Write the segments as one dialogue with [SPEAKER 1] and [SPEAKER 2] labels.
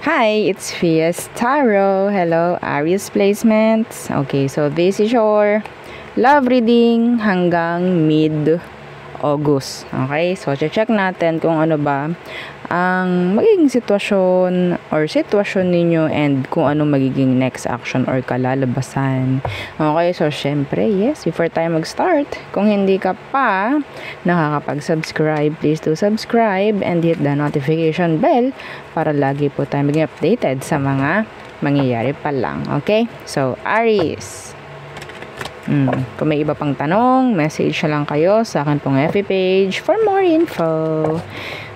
[SPEAKER 1] Hi, it's Fias Tarot. Hello, Aries placements. Okay, so this is your love reading hanggang mid-August. Okay, so check natin kung ano ba ang magiging sitwasyon ninyo and kung ano magiging next action or kalalabasan. Okay, so syempre, yes, before tayo mag-start, kung hindi ka pa nakakapag-subscribe, please do subscribe and hit the notification bell para lagi po tayo maging updated sa mga mangyayari pa lang. Okay, so Aries, kung may iba pang tanong, message na lang kayo sa akin pong FB page for more info.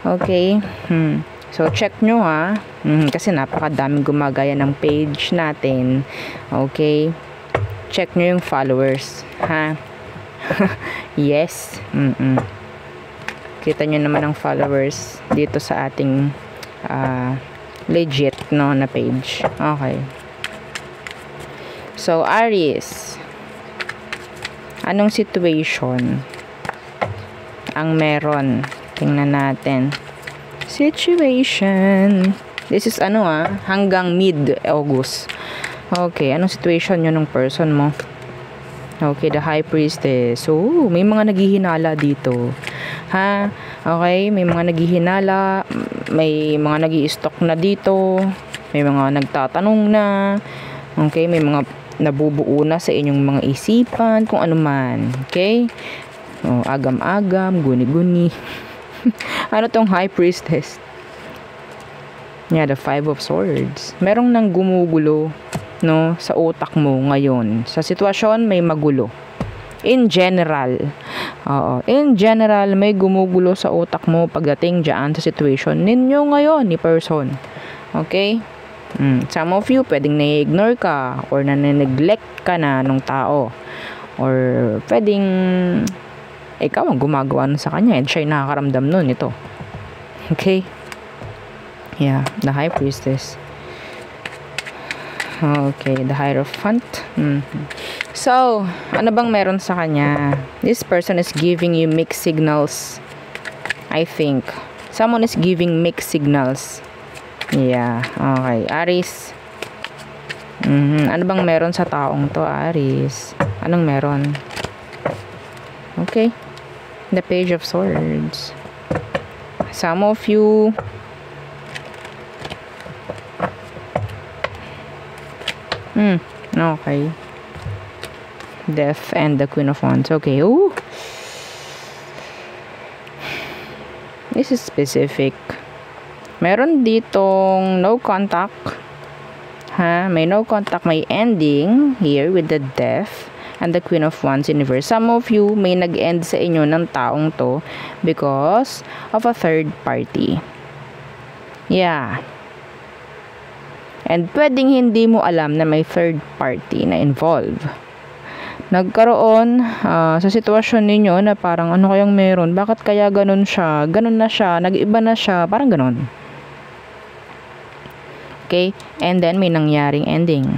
[SPEAKER 1] Okay. So, check nyo ha. Kasi napakadaming gumagaya ng page natin. Okay. Check nyo yung followers. Ha? Yes. Kita nyo naman ang followers dito sa ating legit no, na page. Okay. So, Aries, anong situation ang meron? Tingnan natin. Situation. This is hanggang mid-August. Okay, anong situation yun ng person mo? Okay, the High Priestess. So, may mga naghihinala dito. Ha? Okay, may mga naghihinala. May mga nag-i-stock na dito. May mga nagtatanong na. Okay, may mga nabubuo na sa inyong mga isipan, kung ano man. Okay? Oh, agam-agam, guni-guni. Ano tong High Priestess? Yeah, the Five of Swords. Merong nang gumugulo, no, sa utak mo ngayon. Sa sitwasyon, may magulo. In general. Oo. In general, may gumugulo sa utak mo pagdating dyan sa situation ninyo ngayon, ni person. Okay? Some of you, pwedeng na-ignore ka or na-neglect ka na nung tao. Or pwedeng ikaw ang gumagawa nun sa kanya and siya'y nakakaramdam nun ito. Okay? Yeah, the High Priestess. Okay, the Hierophant. So, ano bang meron sa kanya? This person is giving you mixed signals. I think. Someone is giving mixed signals. Yeah, okay. Aries. Ano bang meron sa taong to, Aries? Anong meron? Okay. The Page of Swords. Some of you okay. Death and the Queen of Wands. Okay. Ooh. This is specific. Meron ditong no contact. Ha? May no contact. May ending here with the Death and the Queen of Wands in reverse. Some of you may nag-end sa inyo ng taong to because of a third party. Yeah. And pwedeng hindi mo alam na may third party na involved. Nagkaroon sa sitwasyon ninyo na parang ano kayang meron? Bakit kaya ganun siya? Ganun na siya? Nag-iba na siya? Parang ganun. Okay? And then may nangyaring ending.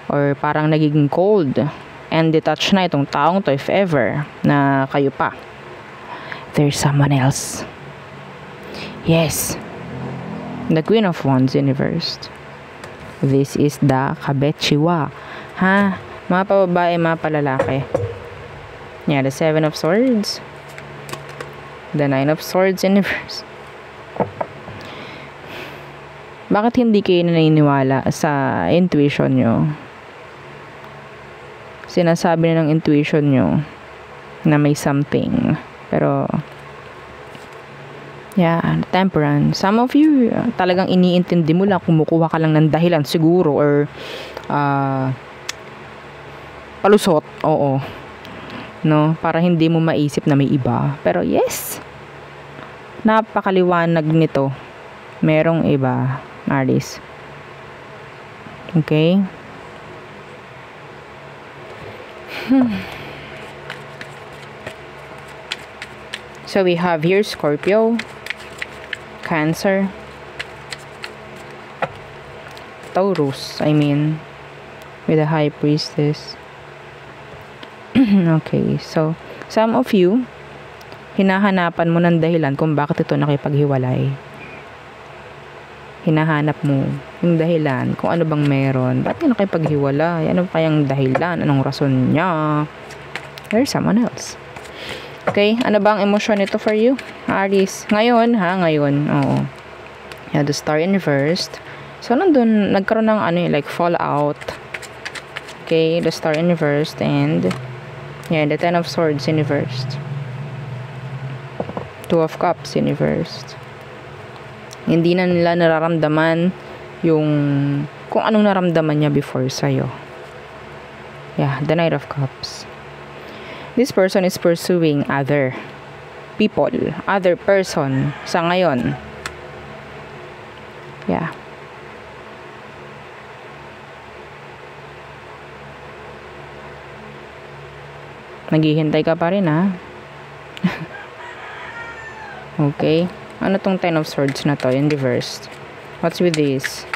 [SPEAKER 1] Or parang nagiging cold and detached na itong taong to if ever na kayo pa. There's someone else. Yes. The Queen of Wands in reverse. This is the Kabechiwa. Ha? Mga pababae, mga palalaki. Yeah, the Seven of Swords. The Nine of Swords in reverse. Bakit hindi kayo naniniwala sa intuition nyo? Sinasabi na ng intuition nyo na may something. Pero yeah, Temperance. Some of you, talagang iniintindi mo lang, kumukuha ka lang ng dahilan siguro or palusot. Oo. No? Para hindi mo maisip na may iba. Pero yes, napakaliwanag nito. Merong iba, Aries. Okay? So we have here Scorpio, Cancer, Taurus, with the High Priestess. Okay, so some of you, hinahanapan mo ng dahilan kung bakit ito nakipaghiwalay. hinahanap mo yung dahilan kung ano bang meron. Ba't ka nakipaghiwalay? Ano kayang dahilan? Anong rason niya? There's someone else. Okay, ano bang emosyon nito for you, Aries? Ngayon, ngayon. Oo. Yeah, the star in reversed. So, nandun, nagkaroon ng like fallout. Okay, the star in reversed and yeah, the ten of swords in reversed. Two of cups in reversed. Hindi na nila nararamdaman yung kung anong naramdaman niya before sa'yo. Yeah, the knight of cups. This person is pursuing other people, other person sa ngayon. Yeah. Naghihintay ka pa rin, Okay. Ano tong ten of swords na to in reversed? What's with this?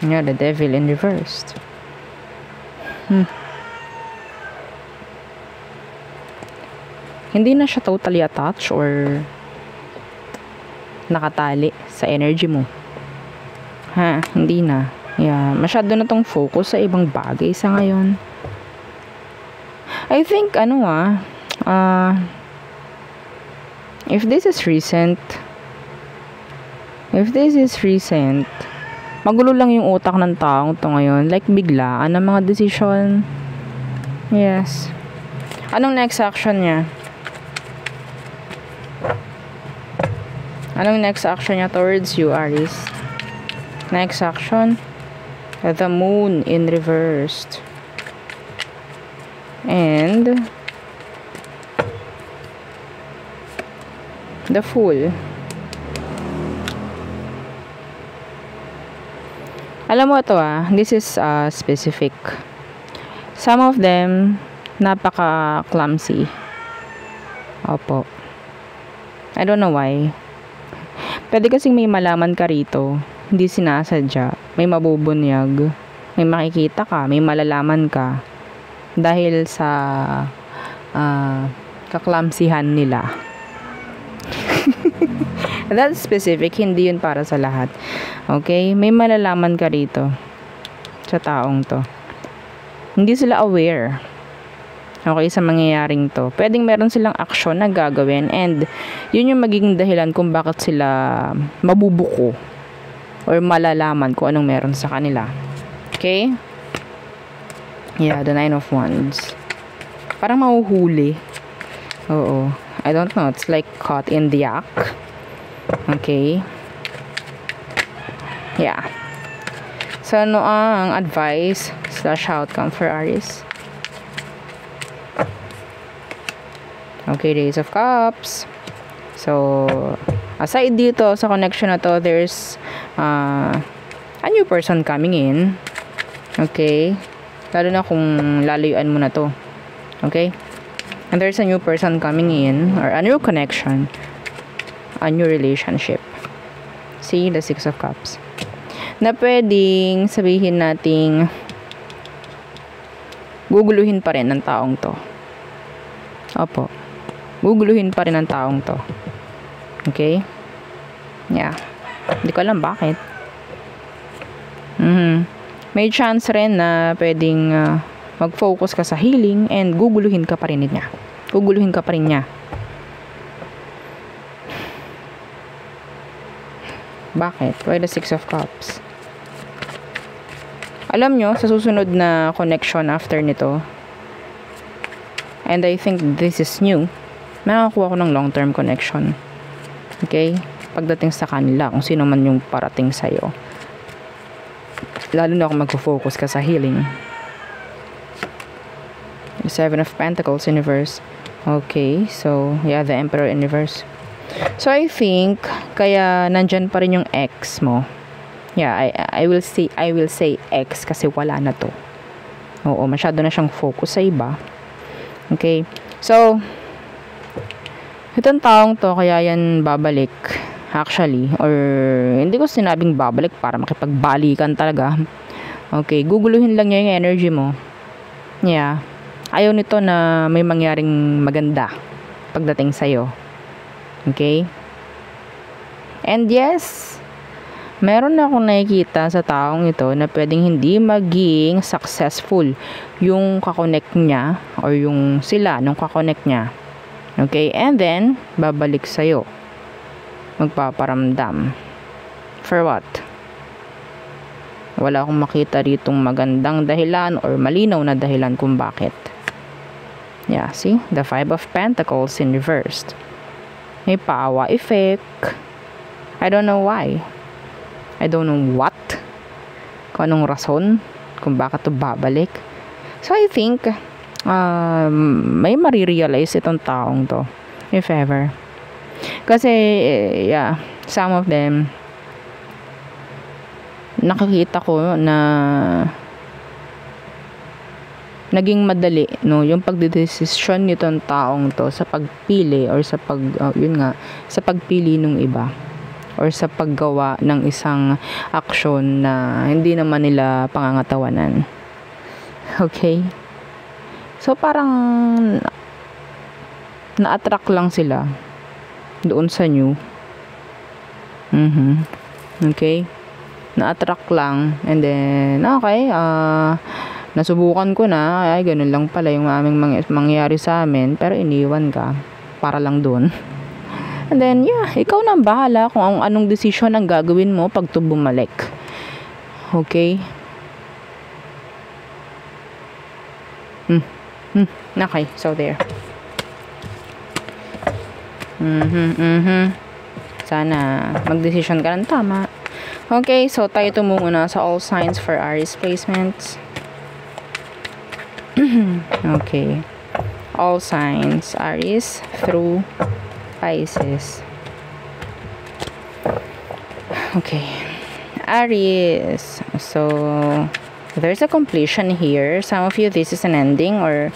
[SPEAKER 1] Yeah, the devil in reversed. Hindi na siya totally attached or nakatali sa energy mo. Hindi na. Yeah, masyado na tong focus sa ibang bagay sa ngayon. I think, if this is recent, magulo lang yung utak ng taong to ngayon. Like, biglaan ang mga decision. Yes. Anong next action niya? Anong next action niya towards you, Aries? Next action? The moon in reversed. And the fool. Alam mo ito this is specific. Some of them napaka-clumsy. Opo. I don't know why. Pwede kasing may malaman ka rito, hindi sinasadya, may mabubunyag, may makikita ka, may malalaman ka dahil sa kaklamsihan nila. That's specific, hindi yun para sa lahat. Okay? May malalaman ka rito sa taong to. Hindi sila aware. Okay, sa mangyayaring to. Pwedeng meron silang action na gagawin and yun yung magiging dahilan kung bakit sila mabubuko or malalaman kung anong meron sa kanila. Okay? Yeah, the nine of wands. Parang mahuhuli. Oo. I don't know. It's like caught in the act. Okay. Yeah. So, ano ang advice / outcome for Aries? Okay, the Ace of Cups. So, aside dito sa connection na to, there's a new person coming in. Okay? Lalo na kung lalayuan mo na to. Okay? And there's a new person coming in, or a new connection, a new relationship. See, the Six of Cups. Na pwedeng sabihin nating guguluhin pa rin ng taong to. Opo. Guguluhin pa rin ng taong to. Okay? Yeah. Hindi ko alam bakit. May chance rin na pwedeng mag-focus ka sa healing and guguluhin ka pa rin niya. Guguluhin ka pa rin niya. Bakit? Why the Six of Cups? Alam nyo, sa susunod na connection after nito, and I think this is new, makakuha ko ng long-term connection. Okay? Pagdating sa kanila, kung sino man yung parating sa'yo. Lalo na kung mag-focus ka sa healing. The Seven of Pentacles in reverse. Okay, so, yeah, the Emperor in reverse. So, I think, kaya nandyan pa rin yung ex mo. Yeah, I will say ex kasi wala na to. Oo, masyado na siyang focus sa iba. Okay, so, itong taong to, kaya yan babalik, actually, or hindi ko sinabing babalik para makipagbalikan talaga. Okay, guguluhin lang niya yung energy mo. Yeah, ayaw nito na may mangyaring maganda pagdating sa'yo. Okay? And yes, meron na akong nakikita sa taong ito na pwedeng hindi maging successful yung kakonect niya or yung sila nung kakonect niya. Okay? And then, babalik sa'yo. Magpaparamdam. For what? Wala akong makita ritong magandang dahilan or malinaw na dahilan kung bakit. Yeah, see? The Five of Pentacles in reversed. May paawa effect. I don't know why. I don't know what. Kung anong rason. Kung bakit to babalik. So, I think, may marirealize itong taong to. If ever. Kasi, yeah, some of them, nakikita ko na naging madali, no, yung pagdedesisyon nitong taong to sa pagpili or sa sa pagpili ng iba or sa paggawa ng isang aksyon na hindi naman nila pangangatawanan. Okay? So parang na-attract lang sila doon sa new. Okay? Na-attract lang and then okay, nasubukan ko na, ay ganun lang pala yung aming mangyari sa amin, pero iniwan ka para lang doon. And then yeah, ikaw na bahala kung anong decision ang gagawin mo pag to bumalik. Okay? Okay, so there. Sana mag-decision ka ng tama. Okay, so tayo tumungo na sa all signs for Aries placements. Okay. All signs, Aries through Pisces. Okay. Aries. So, there's a completion here. Some of you, this is an ending or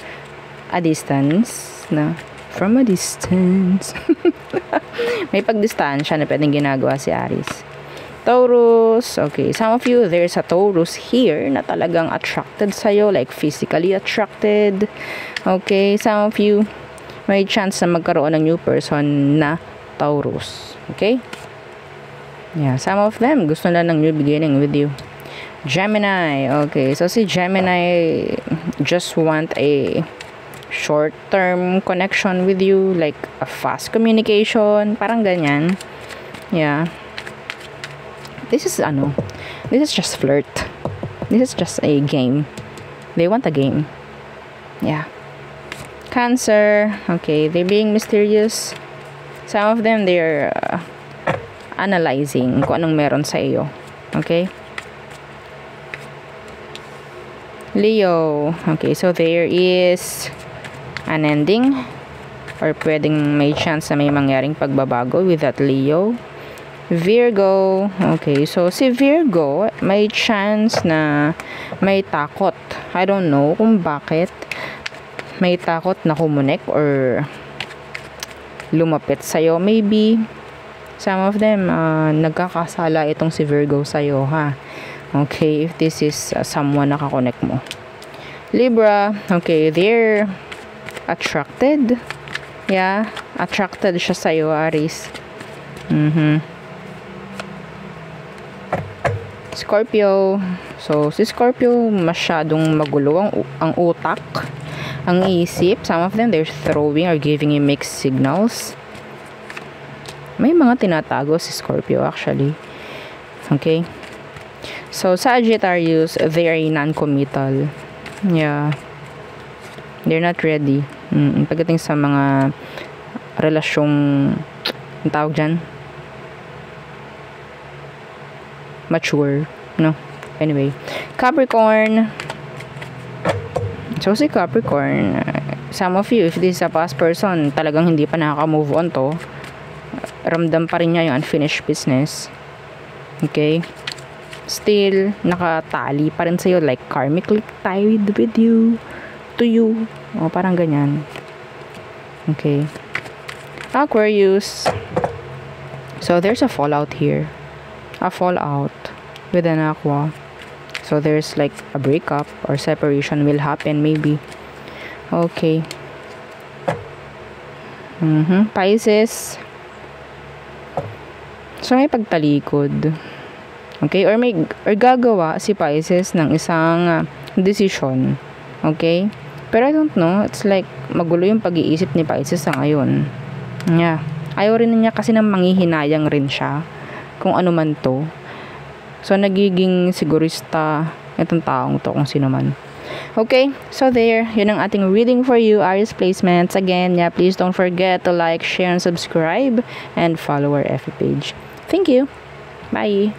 [SPEAKER 1] a distance. No? From a distance. May pagdistansya na pwedeng ginagawa si Aries. Taurus, okay, some of you, there's a Taurus here na talagang attracted sa'yo, like physically attracted. Okay, some of you, may chance na magkaroon ng new person na Taurus. Okay? Yeah, some of them, gusto na ng new beginning with you. Gemini, okay, so si Gemini just want a short-term connection with you, like a fast communication, parang ganyan. Yeah. This is just flirt. This is just a game. They want a game. Yeah. Cancer. Okay, they're being mysterious. Some of them, they're analyzing kung anong meron sa iyo. Okay? Leo. Okay, so there is an ending or pwedeng may chance na may mangyaring pagbabago with that Leo. Virgo, okay, so si Virgo, may chance na may takot. I don't know kung bakit. May takot na kumunik or lumapit sa'yo. Maybe, some of them, nagkakasala itong si Virgo sa'yo, ha? Okay, if this is someone na kakonek mo. Libra, okay, they're attracted. Yeah, attracted siya sa'yo, Aries. Scorpio. So, si Scorpio, masyadong magulo ang utak, ang isip. Some of them, they're throwing or giving you mixed signals. May mga tinatago si Scorpio, actually. Okay? So, Sagittarius, they're non-committal. Yeah. They're not ready. Pagdating sa mga relasyong, ang tawag dyan? Mature, no? Anyway, Capricorn. So, si Capricorn, some of you, if this is a past person, talagang hindi pa nakaka-move on to, ramdam pa rin niya yung unfinished business. Okay? Still, nakatali pa rin sa'yo, like karmically tied with you, to you. O, parang ganyan. Okay. Aquarius. So, there's a fallout here. A fallout with an aqua. So there's like a breakup or separation will happen maybe. Okay. Pisces. So, may pagtalikod. Okay? Or gagawa si Pisces ng isang decision. Okay? Pero I don't know. It's like, magulo yung pag-iisip ni Pisces sa ngayon. Yeah. Ayaw rin niya kasi nang manghihinayang rin siya. Kung ano man to. So, nagiging sigurista itong taong to kung sino man. Okay, so there, yun ang ating reading for you, Aries placements. Again, yeah, please don't forget to like, share, and subscribe, and follow our FB page. Thank you. Bye.